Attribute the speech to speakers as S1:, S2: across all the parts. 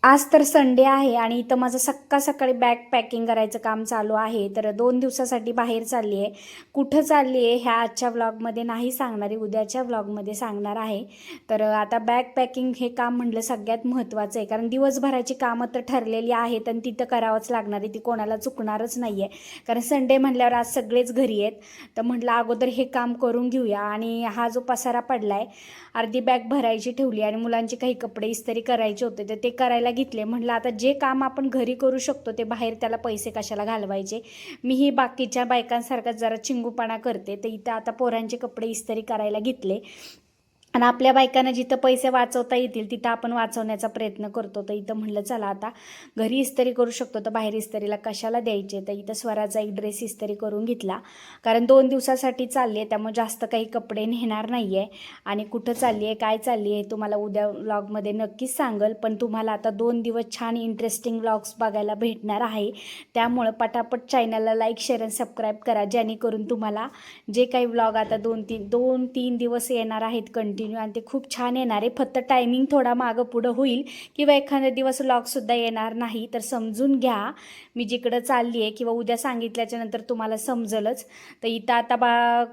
S1: आज तर संडे आहे आणि इथं माझं सकाळी बॅग पॅकिंग करायचं काम चालू आहे. तर 2 दिवसासाठी बाहेर चालली आहे. कुठं चालली आहे ह्या आजच्या व्लॉगमध्ये नाही सांगणार आहे, उद्याच्या व्लॉगमध्ये सांगणार आहे. तर आता बॅग पॅकिंग हे काम म्हटलं सगळ्यात महत्त्वाचं आहे, कारण दिवसभराची कामं तर ठरलेली आहेत आणि तिथं करावंच लागणार आहे, ती कोणाला चुकणारच नाही आहे. कारण संडे म्हटल्यावर आज सगळेच घरी आहेत. तर म्हटलं अगोदर हे काम करून घेऊया. आणि हा जो पसारा पडला आहे, अर्धी बॅग भरायची ठेवली आणि मुलांचे काही कपडे इस्त्री करायचे होते तर ते करायला घेतले. म्हटलं आता जे काम आपण घरी करू शकतो ते बाहेर त्याला पैसे कशाला घालवायचे. मी ही बाकीच्या बायकांसारखा जरा चिंगूपणा करते. तर इथं आता पोरांचे कपडे इस्त्री करायला घेतले आणि आपल्या बायकांना जिथं पैसे वाचवता येतील तिथं आपण वाचवण्याचा प्रयत्न करतो. तर इथं म्हटलं चला आता घरी इस्त्री करू शकतो तर बाहेर इस्त्रीला कशाला द्यायचे. तर इथं स्वराचा एक ड्रेस इस्त्री करून घेतला, कारण 2 दिवसासाठी चालली आहे, त्यामुळे जास्त काही कपडे नेणार नाही आहे. आणि कुठं चालली आहे, काय चालली आहे, तुम्हाला उद्या व्लॉगमध्ये नक्कीच सांगेल. पण तुम्हाला आता 2 दिवस छान इंटरेस्टिंग व्लॉग्स बघायला भेटणार आहे. त्यामुळं पटापट चॅनलला लाईक, शेअर आणि सबस्क्राईब करा, जेणेकरून तुम्हाला जे काही व्लॉग आता 2-3 दिवस येणार आहेत कंटिन्यू, आणि ते खूप छान येणार आहे. फक्त टायमिंग थोडा मागं पुढं होईल किंवा एखादा दिवस व्लॉगसुद्धा येणार नाही, तर समजून घ्या. मी जिकडं चालली आहे किंवा उद्या सांगितल्याच्या नंतर तुम्हाला समजलंच. तर इथं आता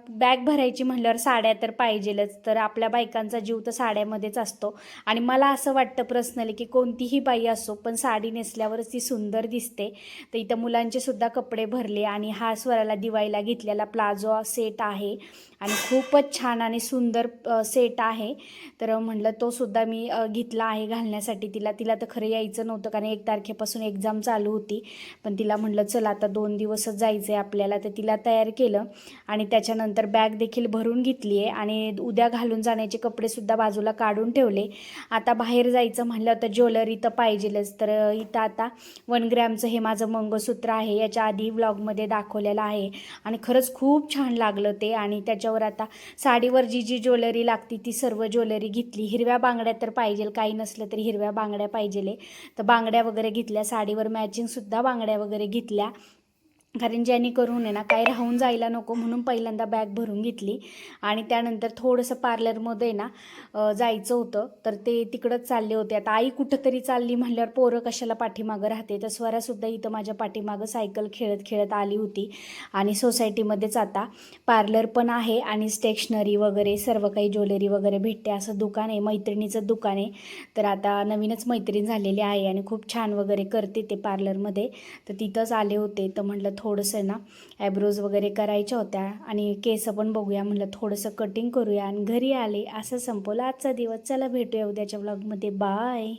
S1: बॅग भरायची म्हटल्यावर साड्या तर पाहिजेलच. तर आपल्या बायकांचा जीव तर साड्यामध्येच असतो. आणि मला असं वाटतं पर्सनली की कोणतीही बाई असो पण साडी नेसल्यावरच ती सुंदर दिसते. तर इथं मुलांचे सुद्धा कपडे भरले आणि हा स्वराला दिवाळीला घेतलेला प्लाझो सेट आहे आणि खूपच छान आणि सुंदर सेट आहे. तर म्हटलं तो सुद्धा मी घेतला आहे घालण्यासाठी तिला तर खरं यायचं नव्हतं, कारण 1 तारखेपासून एक्झाम चालू होती. पण तिला म्हटलं चला आता 2 दिवसच जायचं आहे आपल्याला, तर तिला तयार केलं. आणि त्याच्यानंतर बॅग देखील भरून घेतली आहे आणि उद्या घालून जाण्याचे कपडेसुद्धा बाजूला काढून ठेवले. आता बाहेर जायचं म्हटलं तर ज्वेलरी तर पाहिजेलच. तर इथं आता 1 ग्रॅमचं हे माझं मंगळसूत्र आहे, याच्या आधी व्लॉगमध्ये दाखवलेलं आहे आणि खरंच खूप छान लागलं ते. आणि त्याच्यावर आता साडीवर जी जी ज्वेलरी लागती ती सर्व ज्वेलरी घेतली. हिरव्या बांगड्या तर पाहिजे, काही नसलं तरी हिरव्या बांगड्या पाहिजेले. तर बांगड्या वगैरे घेतल्या, साडीवर मॅचिंगसुद्धा बांगड्या वगैरे घेतल्या, कारण जेणेकरून आहे ना काही राहून जायला नको, म्हणून पहिल्यांदा बॅग भरून घेतली. आणि त्यानंतर थोडंसं पार्लरमध्ये ना जायचं होतं, तर ते तिकडंच चालले होते. आता आई कुठंतरी चालली म्हटल्यावर पोरं कशाला पाठीमागं राहते. तर स्वरासुद्धा इथं माझ्या पाठीमागं सायकल खेळत खेळत आली होती. आणि सोसायटीमध्येच आता पार्लर पण आहे आणि स्टेशनरी वगैरे सर्व काही ज्वेलरी वगैरे भेटते असं दुकान आहे, मैत्रिणीचं दुकान आहे. तर आता नवीनच मैत्रीण झालेली आहे आणि खूप छान वगैरे करते ते पार्लरमध्ये. तर तिथंच आले होते. तर म्हटलं थोडंसं ना ॲब्रोज वगैरे करायच्या होत्या आणि केस पण बघूया, म्हटलं थोडंसं कटिंग करूया आणि घरी आले. असं संपवलं आजचा दिवस. चला भेटूया उद्याच्या व्लॉगमध्ये. बाय.